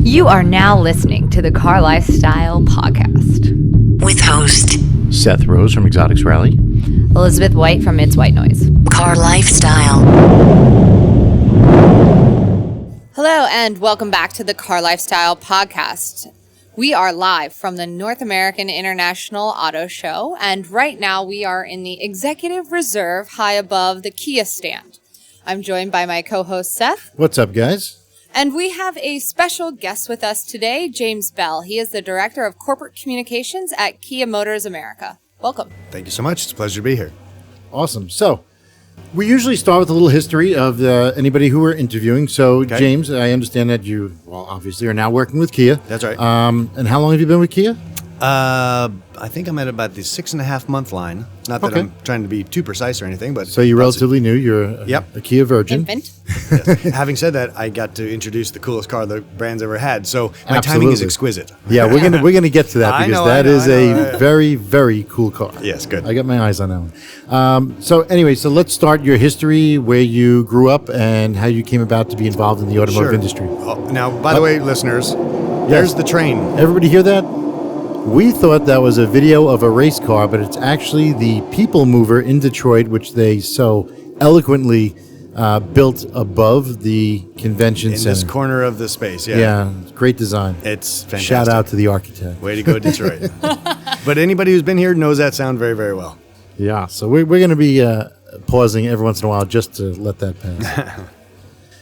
You are now listening to the CarLifestyle podcast. With host Seth Rose from Exotics Rally. Elizabeth White from It's White Noise. CarLifestyle. Hello and welcome back to the CarLifestyle podcast. We are live from the North American International Auto Show, and right now we are in the Executive Reserve high above the Kia stand. I'm joined by my co-host Seth. What's up, guys? And we have a special guest with us today, James Bell. He is the Director of Corporate Communications at Kia Motors America. Welcome. Thank you so much. It's a pleasure to be here. Awesome. So, we usually start with a little history of anybody who we're interviewing. So, Okay. James, I understand that you, obviously are now working with Kia. That's right. And how long have you been with Kia? I think I'm at about the 6.5 month line. Not that Okay. I'm trying to be too precise or anything, but So, you're relatively new. You're a Kia virgin. Infant. yes. Having said that, I got to introduce the coolest car the brand's ever had. So my timing is Absolutely. exquisite. Yeah, we're gonna get to that I because know, that I know, is I a know. very, very cool car. Yes, good. I got my eyes on that one. So anyway, so let's start your history, where you grew up, and how you came about to be involved in the automotive Sure. industry. Oh, now, by the way, listeners, there's the train. Everybody hear that? We thought that was a video of a race car, but it's actually the people mover in Detroit, which they so eloquently built above the convention In center. this corner of the space, Yeah, great design. It's fantastic. Shout out to the architect. Way to go, Detroit. But anybody who's been here knows that sound very, very well. Yeah, so we're going to be pausing every once in a while just to let that pass.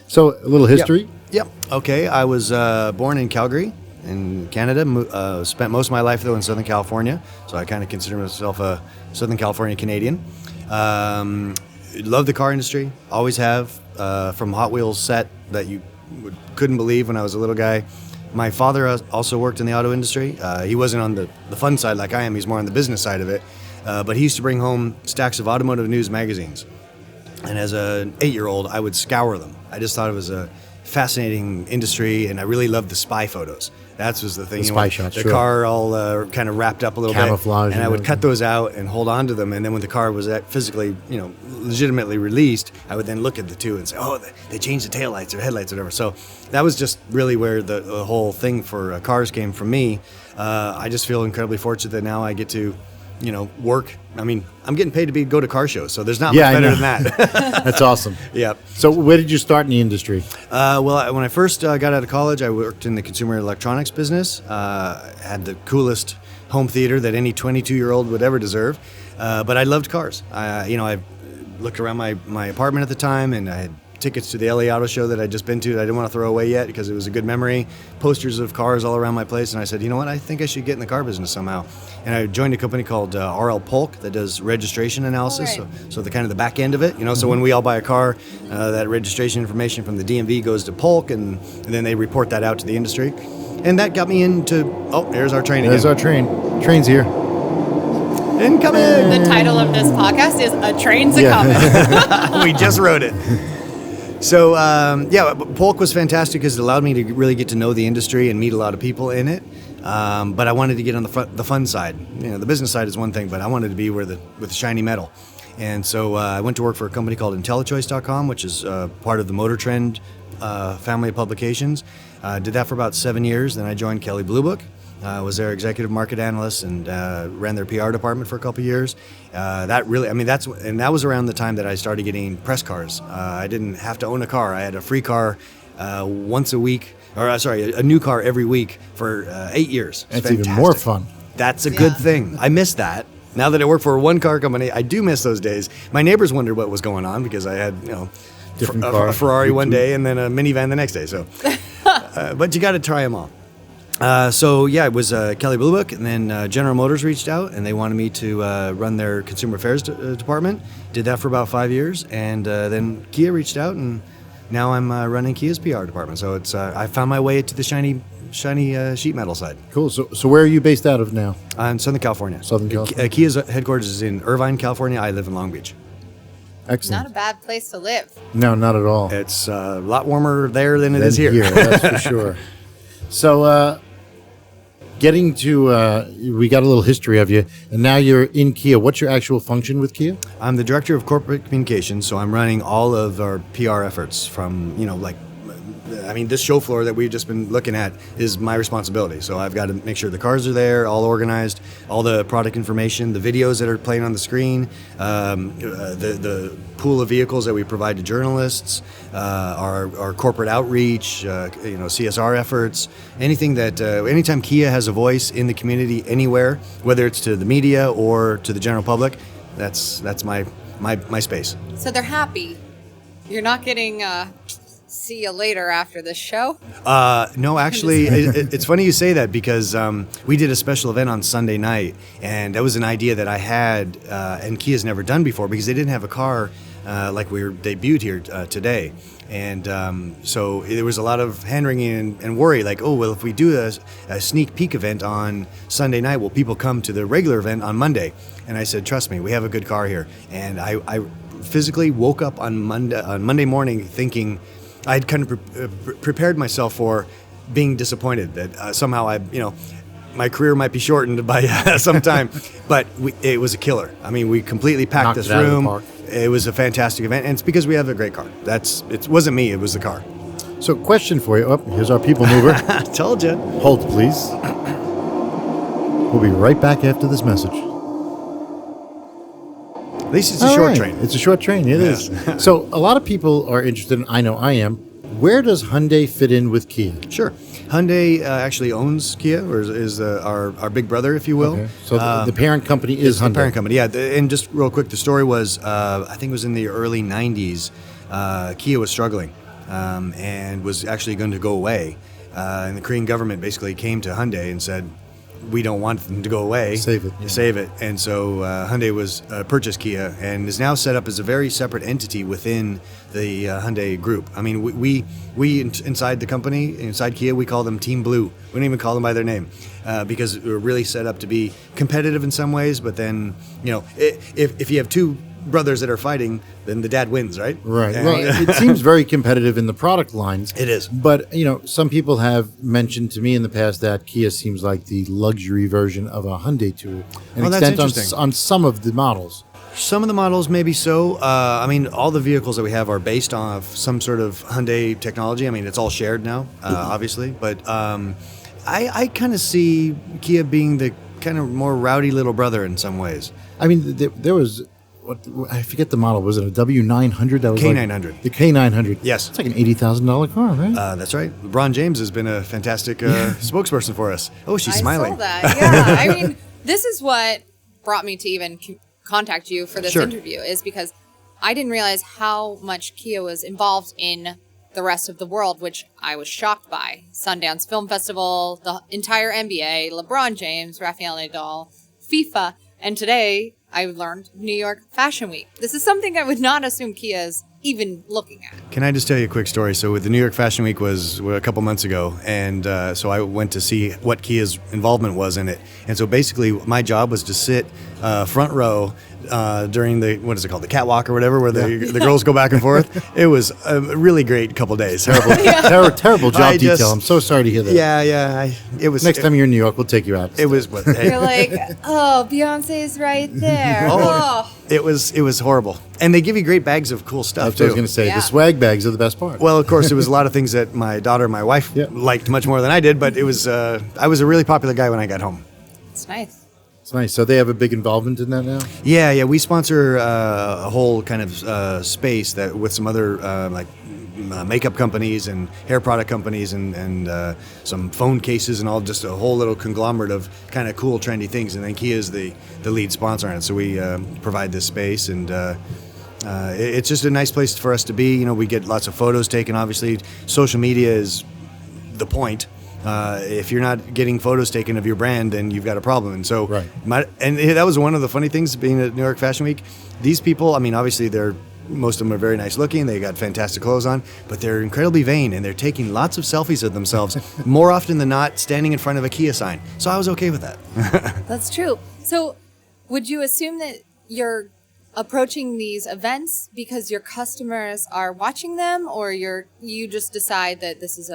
So a little history. Yep. Okay. I was born in Calgary, in Canada. Spent most of my life, though, in Southern California. So I kind of consider myself a Southern California Canadian. Love the car industry. Always have. From Hot Wheels set that you couldn't believe when I was a little guy. My father also worked in the auto industry. He wasn't on the fun side like I am. He's more on the business side of it. But he used to bring home stacks of automotive news magazines. And as an 8-year-old, I would scour them. I just thought it was a fascinating industry, and I really loved the spy photos. That was the thing. The spy shots, the sure. car all kind of wrapped up a little Camouflage bit. And I and would cut everything. those out and hold on to them. And then when the car was physically, legitimately released, I would then look at the two and say, oh, they changed the taillights or headlights or whatever. So that was just really where the whole thing for cars came from me. I just feel incredibly fortunate that now I get to work. I mean, I'm getting paid to go to car shows, so there's not much I better know. than that. That's awesome. Yeah. So where did you start in the industry? Well, when I first got out of college, I worked in the consumer electronics business. Had the coolest home theater that any 22-year-old would ever deserve. But I loved cars. I looked around my apartment at the time, and I had tickets to the LA Auto Show that I'd just been to that I didn't want to throw away yet because it was a good memory. Posters of cars all around my place, and I said, you know what? I think I should get in the car business somehow. And I joined a company called RL Polk that does registration analysis, right. so the kind of the back end of it. So when we all buy a car, that registration information from the DMV goes to Polk, and then they report that out to the industry. And that got me into, there's our train There's again. our train. Train's here. Incoming! The title of this podcast is A Train's A-Coming. We just wrote it. So, Polk was fantastic because it allowed me to really get to know the industry and meet a lot of people in it. But I wanted to get on the fun side. The business side is one thing, but I wanted to be with the shiny metal. And so I went to work for a company called IntelliChoice.com, which is part of the Motor Trend family of publications. Did that for about 7 years. Then I joined Kelley Blue Book. Was their executive market analyst and ran their PR department for a couple of years. That was around the time that I started getting press cars. I didn't have to own a car. I had a free car once a week, a new car every week for 8 years. That's even more fun. That's a good thing. I miss that. Now that I work for a one-car company, I do miss those days. My neighbors wondered what was going on because I had, Different a car. Ferrari one day and then a minivan the next day. So, but you got to try them all. It was Kelley Blue Book, and then General Motors reached out, and they wanted me to run their consumer affairs department. Did that for about 5 years, and then Kia reached out, and now I'm running Kia's PR department. So it's I found my way to the shiny sheet metal side. Cool. So where are you based out of now? In Southern California. Southern California. Kia's headquarters is in Irvine, California. I live in Long Beach. Excellent. Not a bad place to live. No, not at all. It's a lot warmer there than it is here. That's for sure. So, getting to, we got a little history of you, and now you're in Kia. What's your actual function with Kia? I'm the director of corporate communications, so I'm running all of our PR efforts from, I mean, this show floor that we've just been looking at is my responsibility. So I've got to make sure the cars are there, all organized, all the product information, the videos that are playing on the screen, the pool of vehicles that we provide to journalists, our corporate outreach, CSR efforts, anything that anytime Kia has a voice in the community anywhere, whether it's to the media or to the general public, that's my space. So they're happy. You're not getting see you later after this show? No, actually, it's funny you say that because we did a special event on Sunday night, and that was an idea that I had and Kia's never done before because they didn't have a car like we were debuted here today. And so there was a lot of hand-wringing and worry, like, oh, well, if we do a sneak peek event on Sunday night, will people come to the regular event on Monday? And I said, trust me, we have a good car here. And I physically woke up on Monday morning thinking I'd kind of prepared myself for being disappointed that somehow my career might be shortened by some time, but it was a killer. I mean, we completely packed this room. It was a fantastic event, and it's because we have a great car. It wasn't me, it was the car. So, question for you. Oh, here's our people mover. Told you. Hold, please. We'll be right back after this message. At least it's a short train. It's a short train. It is. So, a lot of people are interested, and I know I am. Where does Hyundai fit in with Kia? Sure. Hyundai actually owns Kia, or is our big brother, if you will. Okay. So the parent company is Hyundai. The parent company, yeah. And just real quick, the story was, I think it was in the early 90s, Kia was struggling and was actually going to go away. And the Korean government basically came to Hyundai and said, we don't want them to go away. Save it. Yeah. Save it. And so Hyundai was purchased Kia and is now set up as a very separate entity within the Hyundai group. I mean, we inside the company, inside Kia, we call them Team Blue. We don't even call them by their name because we're really set up to be competitive in some ways. But then, if you have two brothers that are fighting, then the dad wins, right? Right. Well, it seems very competitive in the product lines. It is. But, some people have mentioned to me in the past that Kia seems like the luxury version of a Hyundai to an extent on some of the models. Some of the models, maybe so. I mean, all the vehicles that we have are based off some sort of Hyundai technology. I mean, it's all shared now, obviously. But I kind of see Kia being the kind of more rowdy little brother in some ways. I mean, there was... I forget the model. Was it a W900? That was K900. The K900. Yes. It's like an $80,000 car, right? That's right. LeBron James has been a fantastic spokesperson for us. Oh, she's smiling. I saw that. Yeah. I mean, this is what brought me to even contact you for this interview is because I didn't realize how much Kia was involved in the rest of the world, which I was shocked by. Sundance Film Festival, the entire NBA, LeBron James, Rafael Nadal, FIFA, and today I learned New York Fashion Week. This is something I would not assume Kia is even looking at. Can I just tell you a quick story? So the New York Fashion Week was a couple months ago, and so I went to see what Kia's involvement was in it. And so basically my job was to sit front row during the, what is it called, the catwalk or whatever, where the girls go back and forth. It was a really great couple days. Terrible job detail. I'm so sorry to hear that. Yeah. It was. Next time you're in New York, we'll take you out. It was. You're like, oh, Beyonce's right there. Oh. It was horrible. And they give you great bags of cool stuff, That's what I was going to say. The swag bags are the best part. Well, of course, there was a lot of things that my daughter and my wife liked much more than I did, but it was I was a really popular guy when I got home. It's nice. It's nice. So they have a big involvement in that now? Yeah. We sponsor a whole kind of space that with some other makeup companies and hair product companies and some phone cases and all, just a whole little conglomerate of kind of cool, trendy things. And then Kia is the lead sponsor on it. So we provide this space, and it's just a nice place for us to be. We get lots of photos taken. Obviously, social media is the point. If you're not getting photos taken of your brand, then you've got a problem. And so, and that was one of the funny things being at New York Fashion Week. These people, I mean, obviously most of them are very nice looking. They got fantastic clothes on, but they're incredibly vain, and they're taking lots of selfies of themselves more often than not standing in front of a Kia sign. So I was okay with that. That's true. So would you assume that you're approaching these events because your customers are watching them, or you just decide that this is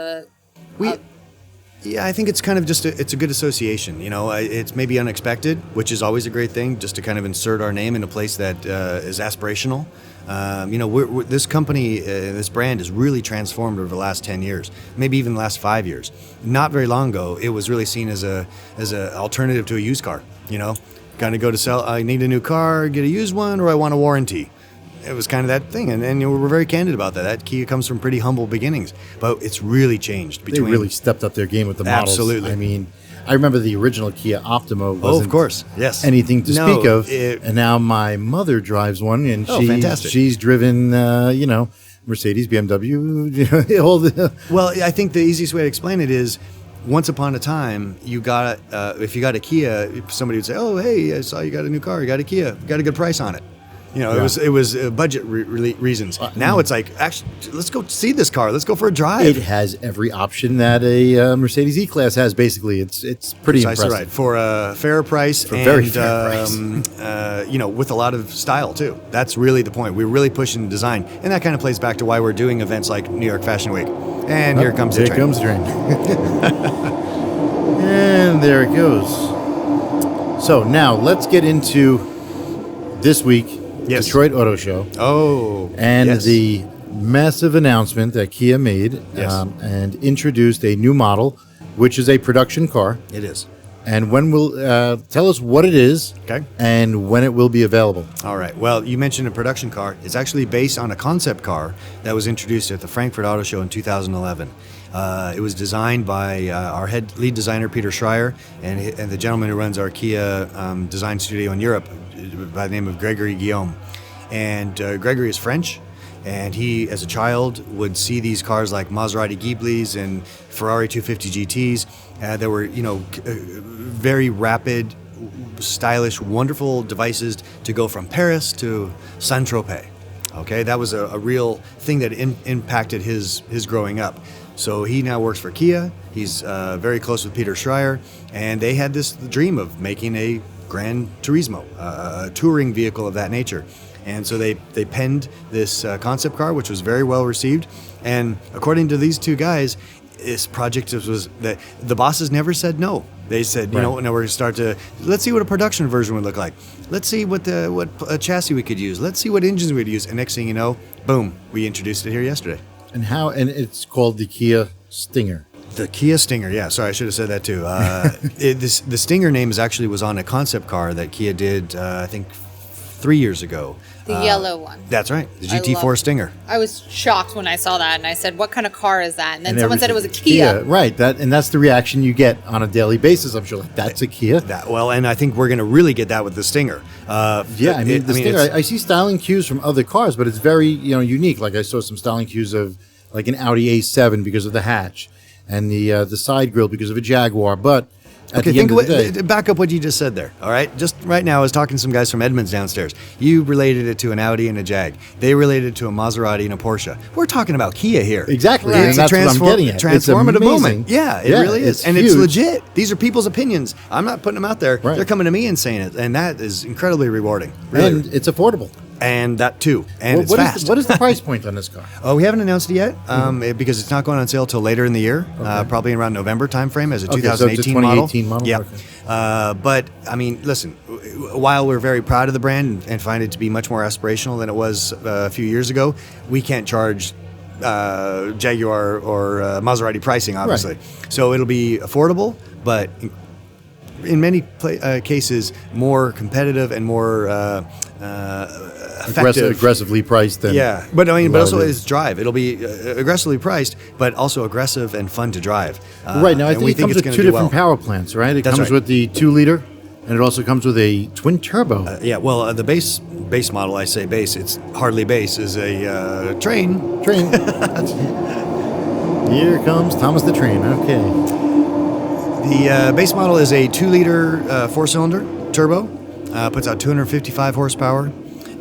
Yeah, I think it's kind of just it's a good association. It's maybe unexpected, which is always a great thing, just to kind of insert our name in a place that is aspirational. This company, this brand has really transformed over the last 10 years, maybe even the last 5 years. Not very long ago, it was really seen as a alternative to a used car. Kind of go to sell, I need a new car, get a used one, or I want a warranty. It was kind of that thing, and we're very candid about that. That Kia comes from pretty humble beginnings, but it's really changed. They really stepped up their game with the models. Absolutely. I mean, I remember the original Kia Optima wasn't of course. Yes. anything to speak of, and now my mother drives one, and fantastic. she's driven, Mercedes, BMW, all the... Well, I think the easiest way to explain it is, once upon a time, if you got a Kia, somebody would say, "Oh, hey, I saw you got a new car. You got a Kia. Got a good price on it." It was budget reasons. Now it's like, actually, let's go see this car. Let's go for a drive. It has every option that a Mercedes E-Class has. Basically, it's pretty Precisely impressive. right, for a fair price, very fair price. With a lot of style too. That's really the point. We're really pushing design, and that kind of plays back to why we're doing events like New York Fashion Week. And here comes the train. Here comes the train. And there it goes. So now let's get into this week, Yes. Detroit Auto Show. Oh, And yes. the massive announcement that Kia made Yes. and introduced a new model, which is a production car. It is. And when will tell us what it is, Okay. and when it will be available. All right. Well, you mentioned a production car. It's actually based on a concept car that was introduced at the Frankfurt Auto Show in 2011. It was designed by our lead designer, Peter Schreyer, and the gentleman who runs our Kia design studio in Europe by the name of Gregory Guillaume. And Gregory is French, and he, as a child, would see these cars like Maserati Ghiblis and Ferrari 250 GTs that were, very rapid, stylish, wonderful devices to go from Paris to Saint-Tropez. Okay, that was a real thing that impacted his growing up. So he now works for Kia. He's very close with Peter Schreyer, and they had this dream of making a Gran Turismo, a touring vehicle of that nature. And so they penned this concept car, which was very well received. And according to these two guys, this project was that the bosses never said no. They said, now we're going to start let's see what a production version would look like. Let's see what a chassis we could use. Let's see what engines we'd use. And next thing you know, boom, we introduced it here yesterday. And it's called the Kia Stinger. The Kia Stinger, yeah. Sorry, I should have said that too. The Stinger name was on a concept car that Kia did, I think, 3 years ago. The yellow one. That's right, the GT4 Stinger. I was shocked when I saw that, and I said, "What kind of car is that?" And then someone said it was a Kia. Right, that's the reaction you get on a daily basis. I'm sure, like, that's a Kia. And I think we're going to really get that with the Stinger. The Stinger. I see styling cues from other cars, but it's very unique. Like, I saw some styling cues of like an Audi A7 because of the hatch, and the side grille because of a Jaguar. But at the end of the day, back up what you just said there. All right, just right now, I was talking to some guys from Edmonds downstairs. You related it to an Audi and a Jag. They related it to a Maserati and a Porsche. We're talking about Kia here. Exactly, Right. and that's what I'm getting at. Transformative It's moment. Yeah, it really is, and huge. it's legit. These are people's opinions. I'm not putting them out there. Right. They're coming to me and saying it, and that is incredibly rewarding. Really. And it's affordable. And that too, and it's what fast. What is the price point on this car? Oh, we haven't announced it yet because it's not going on sale till later in the year, probably around November timeframe as a 2018 model. 2018 model. Yeah. Okay. But I mean, listen, while we're very proud of the brand and find it to be much more aspirational than it was a few years ago, we can't charge Jaguar or Maserati pricing, obviously. Right. So it'll be affordable, but in many cases more competitive and more effective. Aggressively priced. Yeah, but I mean, but also it's drive. It'll be aggressively priced, but also aggressive and fun to drive. Right now, I think it comes with two different power plants, right? It comes with the 2-liter, and it also comes with a twin turbo. The base model, I say base, it's hardly base, is a train. Here comes Thomas the Train. Okay. The base model is a 2-liter 4-cylinder turbo, puts out 255 horsepower.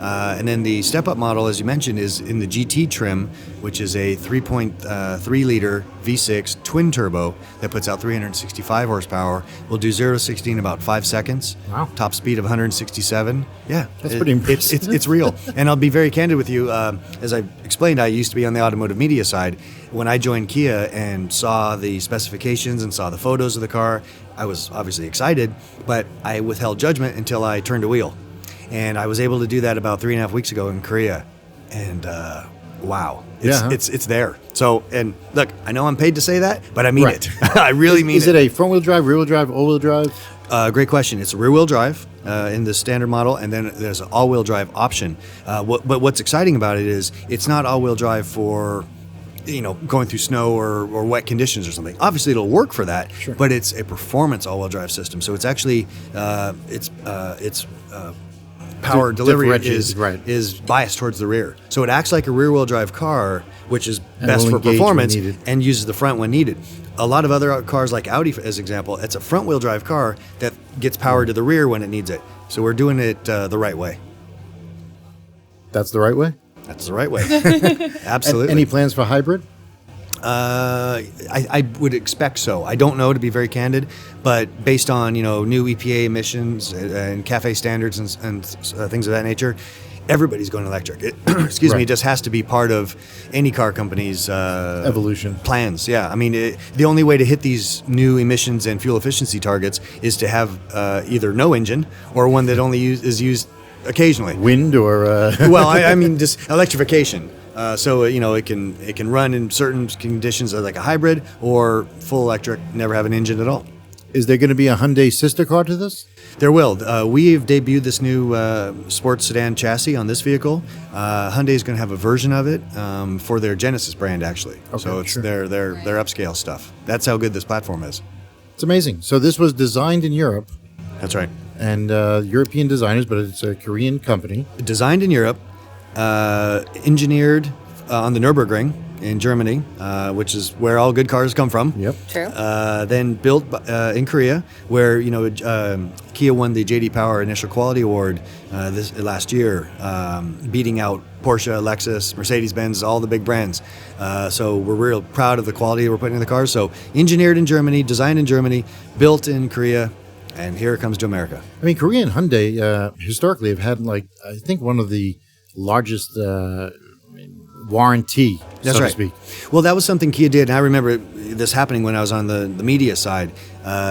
And then the step-up model, as you mentioned, is in the GT trim, which is a 3.3-liter V6 twin turbo that puts out 365 horsepower. Will do 0 to 60 in about 5 seconds. Wow. Top speed of 167. Yeah. That's pretty impressive. It's real. And I'll be very candid with you. As I explained, I used to be on the automotive media side. When I joined Kia and saw the specifications and saw the photos of the car, I was obviously excited, but I withheld judgment until I turned a wheel. And I was able to do that about 3.5 weeks ago in Korea. and wow, Yeah, huh? it's there. So, and look, I know I'm paid to say that, but I mean Right. it. I really mean it. Is it a front wheel drive, rear wheel drive, all wheel drive? Great question. It's a rear-wheel drive in the standard model, and then there's an all-wheel drive option. But what's exciting about it is it's not all-wheel drive for, going through snow or wet conditions or something. Obviously, it'll work for that, Sure. but it's a performance all-wheel drive system. So it's actually power delivery Differentiated, is biased towards the rear. So it acts like a rear-wheel drive car, which is And best will for engage when performance, needed. and uses the front when needed. A lot of other cars like Audi, as example, it's a front-wheel drive car that gets power to the rear when it needs it. So we're doing it the right way. That's the right way? That's the right way. Absolutely. Any plans for hybrid? I would expect so. I don't know, to be very candid, but based on new EPA emissions and CAFE standards and things of that nature, everybody's going electric. Excuse me, Right. it just has to be part of any car company's Evolution. plans. Yeah, I mean, the only way to hit these new emissions and fuel efficiency targets is to have either no engine or one that only is used occasionally. Wind or... Well, I mean just electrification. So it can run in certain conditions like a hybrid or full electric, never have an engine at all. Is there going to be a Hyundai sister car to this? There will. We've debuted this new sports sedan chassis on this vehicle. Hyundai is going to have a version of it for their Genesis brand, actually. Okay, So it's sure. their upscale stuff. That's how good this platform is. It's amazing. So this was designed in Europe, That's right. and European designers, but it's a Korean company. Designed in Europe, engineered on the Nürburgring in Germany, which is where all good cars come from. Yep. True. Then built in Korea, where Kia won the JD Power Initial Quality Award this last year, beating out Porsche, Lexus, Mercedes-Benz, all the big brands. So we're real proud of the quality we're putting in the cars. So engineered in Germany, designed in Germany, built in Korea, and here it comes to America. I mean, Korea and Hyundai historically have had, I think, one of the largest warranty, That's so right. to speak. Well, that was something Kia did, and I remember this happening when I was on the media side,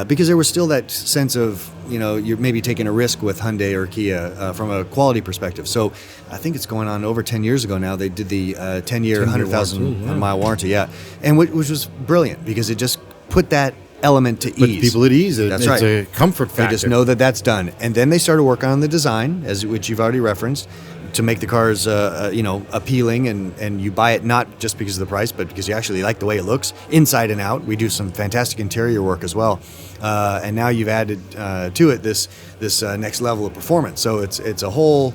because there was still that sense of, you're maybe taking a risk with Hyundai or Kia from a quality perspective. So I think it's going on over 10 years ago now. They did the 10-year, 100,000 warranty, yeah. mile warranty, yeah. And which was brilliant, because it just put that element to But ease. people at ease. That's It's right. a comfort They factor. just know that that's done. And then they started working on the design, which you've already referenced, to make the cars, appealing, and you buy it not just because of the price, but because you actually like the way it looks inside and out. We do some fantastic interior work as well, and now you've added to it this next level of performance. So it's a whole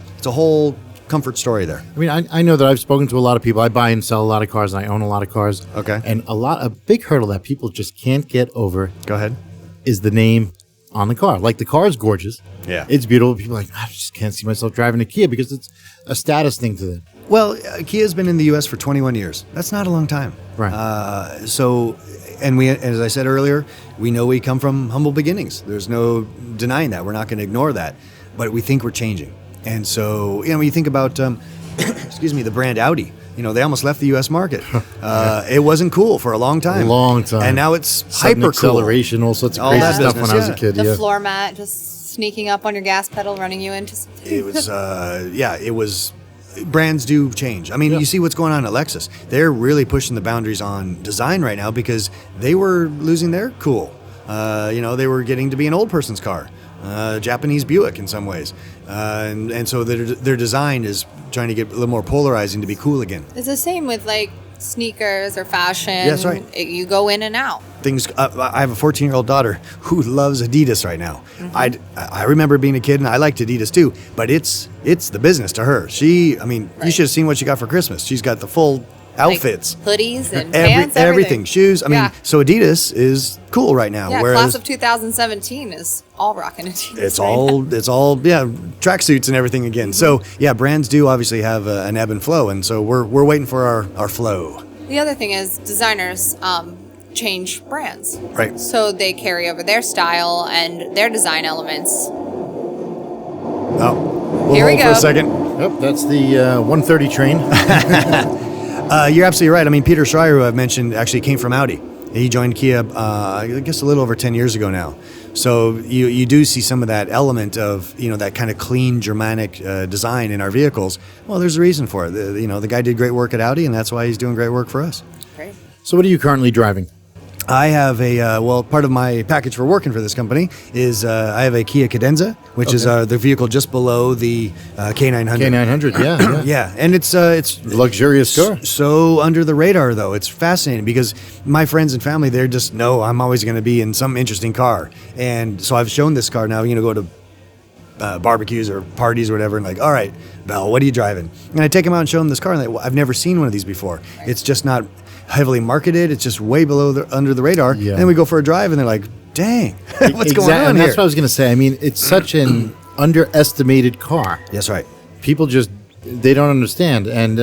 comfort story there. I mean, I know that I've spoken to a lot of people. I buy and sell a lot of cars, and I own a lot of cars. Okay. And a big hurdle that people just can't get over Go ahead. is the name on the car. Like, the car is gorgeous. Yeah. It's beautiful. People are like, I just can't see myself driving a Kia because it's a status thing to them. Well, Kia's been in the U.S. for 21 years. That's not a long time. Right. And we, as I said earlier, we know we come from humble beginnings. There's no denying that. We're not going to ignore that. But we think we're changing. And so, when you think about, excuse me, the brand Audi, they almost left the U.S. market. It wasn't cool for a long time. And now it's Sudden hyper cool. acceleration, all sorts of All crazy that stuff business, when I was a yeah. kid. The Yeah. floor mat just sneaking up on your gas pedal, running you into. It was, it was. Brands do change. I mean, you see what's going on at Lexus. They're really pushing the boundaries on design right now because they were losing their cool. They were getting to be an old person's car, Japanese Buick in some ways, and so their design is trying to get a little more polarizing to be cool again. It's the same with sneakers or fashion. That's right. You go in and out. Things. I have a 14-year-old daughter who loves Adidas right now. Mm-hmm. I remember being a kid and I liked Adidas too, but it's the business to her. You should have seen what she got for Christmas. She's got the full outfits, hoodies and pants, everything, shoes. Yeah. So Adidas is cool right now. Yeah, whereas class of 2017 is all rocking Adidas. it's all tracksuits and everything again. So brands do obviously have an ebb and flow, and so we're waiting for our flow. The other thing is designers change brands. Right. So they carry over their style and their design elements. Oh, Here we hold go. for a second. Yep, that's the 130 train. You're absolutely right. I mean, Peter Schreyer, who I've mentioned, actually came from Audi. He joined Kia, I guess, a little over 10 years ago now. So you do see some of that element of, that kind of clean Germanic design in our vehicles. Well, there's a reason for it. The guy did great work at Audi, and that's why he's doing great work for us. Great. So what are you currently driving? I have part of my package for working for this company is I have a Kia Cadenza, which is the vehicle just below the K900. K900, yeah. Yeah, and it's luxurious car. So under the radar, though. It's fascinating because my friends and family, they're just know I'm always going to be in some interesting car. And so I've shown this car now, go to barbecues or parties or whatever, and like, all right, Belle, what are you driving? And I take them out and show them this car, and they're like, I've never seen one of these before. It's just not heavily marketed. It's just way below under the radar. Yeah. And then we go for a drive, and they're like, dang, what's going on and here? That's what I was going to say. I mean, it's such an underestimated car. That's right. People they don't understand. And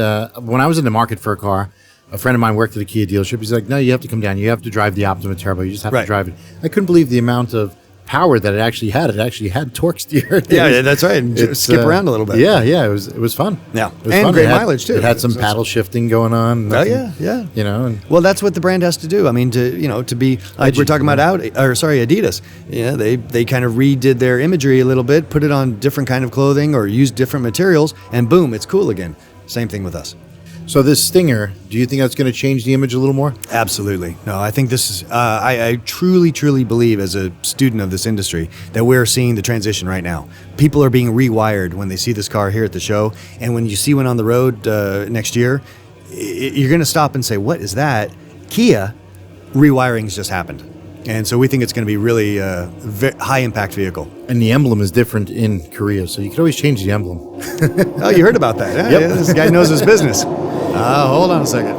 when I was in the market for a car, a friend of mine worked at a Kia dealership. He's like, no, you have to come down. You have to drive the Optima Turbo. You just have to drive it. I couldn't believe the amount of power that it actually had. It actually had torque steer. Yeah, that's right. And skip around a little bit. Yeah, it was fun. Yeah, it was and fun. great mileage too. It had some paddle shifting going on. Nothing, yeah. Well, that's what the brand has to do. I mean, to be like we're talking about Adidas. Yeah, they kind of redid their imagery a little bit, put it on different kind of clothing or used different materials, and boom, it's cool again. Same thing with us. So this Stinger, do you think that's going to change the image a little more? Absolutely. No, I think this is, I truly, truly believe as a student of this industry that we're seeing the transition right now. People are being rewired when they see this car here at the show. And when you see one on the road next year, you're going to stop and say, what is that? Kia rewiring's just happened. And so we think it's going to be really a high impact vehicle. And the emblem is different in Korea, so you can always change the emblem. Oh, you heard about that? Yep. Yeah, this guy knows his business. Hold on a second.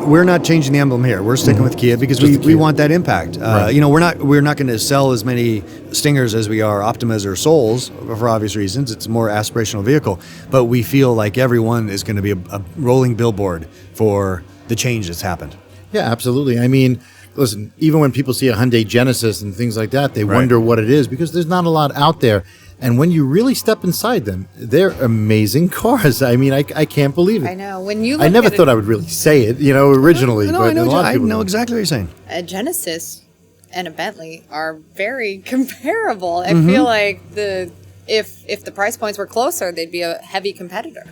We're not changing the emblem here. We're sticking with Kia because we want that impact. Right. We're not going to sell as many Stingers as we are Optimas or Souls for obvious reasons. It's a more aspirational vehicle, but we feel like everyone is going to be a rolling billboard for the change that's happened. Yeah, absolutely. I mean, listen, even when people see a Hyundai Genesis and things like that, they wonder what it is because there's not a lot out there. And when you really step inside them, they're amazing cars. I mean, I can't believe it. I know. When you I never thought I would really say it, originally. No, but I know exactly what you're saying. A Genesis and a Bentley are very comparable. I feel like if the price points were closer, they'd be a heavy competitor.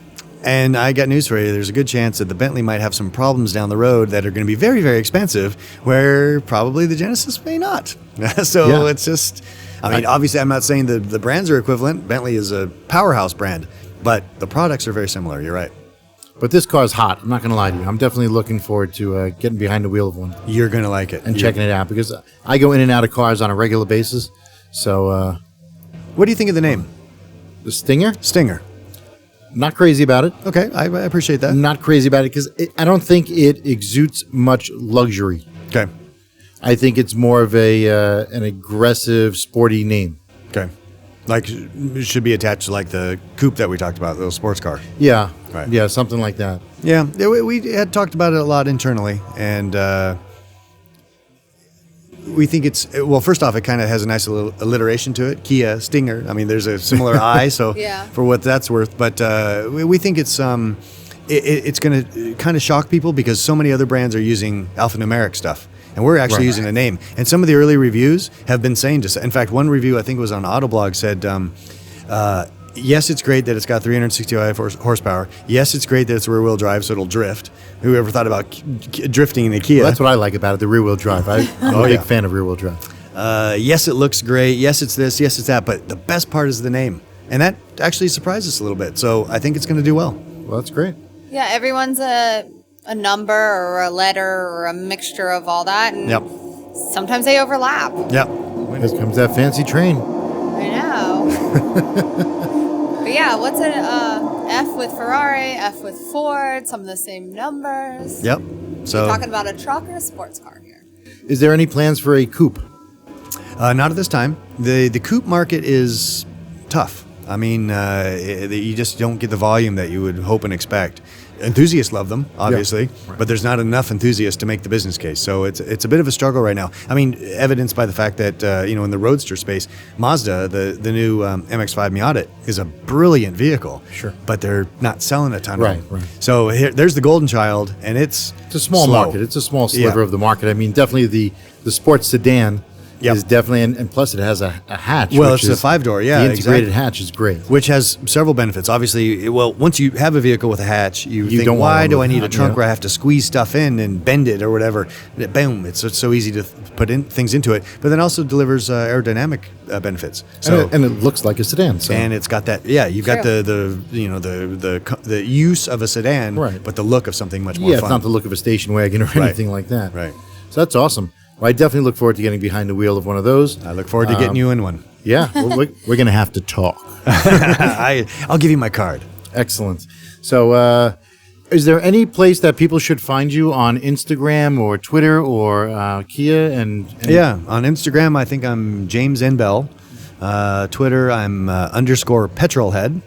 And I got news for you. There's a good chance that the Bentley might have some problems down the road that are going to be very, very expensive, where probably the Genesis may not. So it's just... I mean, obviously, I'm not saying the brands are equivalent. Bentley is a powerhouse brand, but the products are very similar. You're right. But this car is hot. I'm not going to lie to you. I'm definitely looking forward to getting behind the wheel of one. You're going to like it. And checking it out because I go in and out of cars on a regular basis. So... what do you think of the name? The Stinger? Stinger. Not crazy about it. Okay, I appreciate that. Not crazy about it because I don't think it exudes much luxury. Okay. I think it's more of an aggressive, sporty name. Okay. Like, it should be attached to like the coupe that we talked about, the little sports car. Yeah. Right. Yeah, something like that. Yeah, we had talked about it a lot internally, and we think it's, well, first off, it kind of has a nice little alliteration to it. Kia, Stinger. I mean, there's a similar I, so for what that's worth. But we think it's going to kind of shock people because so many other brands are using alphanumeric stuff. And we're actually using a name. And some of the early reviews have been saying, in fact, one review, I think it was on Autoblog, said, yes, it's great that it's got 365 horsepower. Yes, it's great that it's rear-wheel drive, so it'll drift. Whoever thought about drifting in a Kia? Well, that's what I like about it, the rear-wheel drive. I'm a big fan of rear-wheel drive. Yes, it looks great. Yes, it's this. Yes, it's that. But the best part is the name. And that actually surprised us a little bit. So I think it's going to do well. Well, that's great. Yeah, everyone's a number or a letter or a mixture of all that. And sometimes they overlap. Yep. Here comes that fancy train. I know. But yeah, what's an F with Ferrari, F with Ford, some of the same numbers. Yep. So you're talking about a truck or a sports car here? Is there any plans for a coupe? Not at this time. The coupe market is tough. I mean, you just don't get the volume that you would hope and expect. enthusiasts love them, obviously, Right. but there's not enough enthusiasts to make the business case. So it's a bit of a struggle right now. I mean, evidenced by the fact that in the roadster space, Mazda, the new MX-5 Miata is a brilliant vehicle. Sure. But they're not selling a ton Right, of them. right. So there's the golden child, and it's It's a small slow. market. It's a small sliver Yeah. of the market. I mean, definitely the sports sedan Yep. is definitely, and plus it has a hatch. Well, which it's a is- 5-door, yeah, The integrated exactly. hatch is great. Which has several benefits. Obviously, once you have a vehicle with a hatch, you think, don't wanna why do move I need a it, trunk yeah. where I have to squeeze stuff in and bend it or whatever? Boom, it's so easy to put in things into it. But then also delivers aerodynamic benefits. So And it looks like a sedan. So. and it's got that, you've got True. the use of a sedan, Right. but the look of something much more yeah, fun. it's not the look of a station wagon or Right. anything like that. Right. So that's awesome. Well, I definitely look forward to getting behind the wheel of one of those. I look forward to getting you in one. Yeah, we're going to have to talk. I'll give you my card. Excellent. So, is there any place that people should find you on Instagram or Twitter or Kia? And Yeah, on Instagram, I think I'm James N. Bell. Twitter, I'm _petrolhead.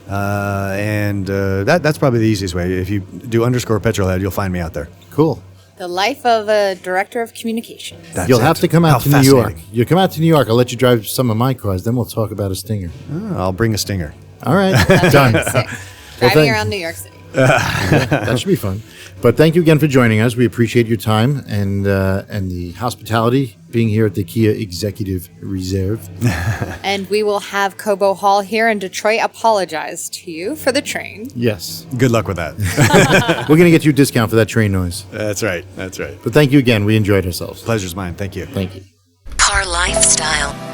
And that's probably the easiest way. If you do _petrolhead, you'll find me out there. Cool. The life of a director of communications. That's You'll it. have to come How out to New York. fascinating. You come out to New York. I'll let you drive some of my cars. Then we'll talk about a Stinger. Oh, I'll bring a Stinger. All right, done. Sick. Well, Driving thank- around New York City. That should be fun. But thank you again for joining us. We appreciate your time and the hospitality being here at the Kia Executive Reserve. And we will have Cobo Hall here in Detroit apologize to you for the train. Yes. Good luck with that. We're going to get you a discount for that train noise. That's right. That's right. But thank you again. We enjoyed ourselves. Pleasure's mine. Thank you. Thank you. CarLifestyle.